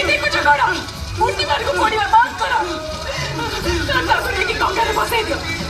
देखो झगड़ा मूर्ति मार को पड़िया बंद करो ताकि कौन करे बसे दियो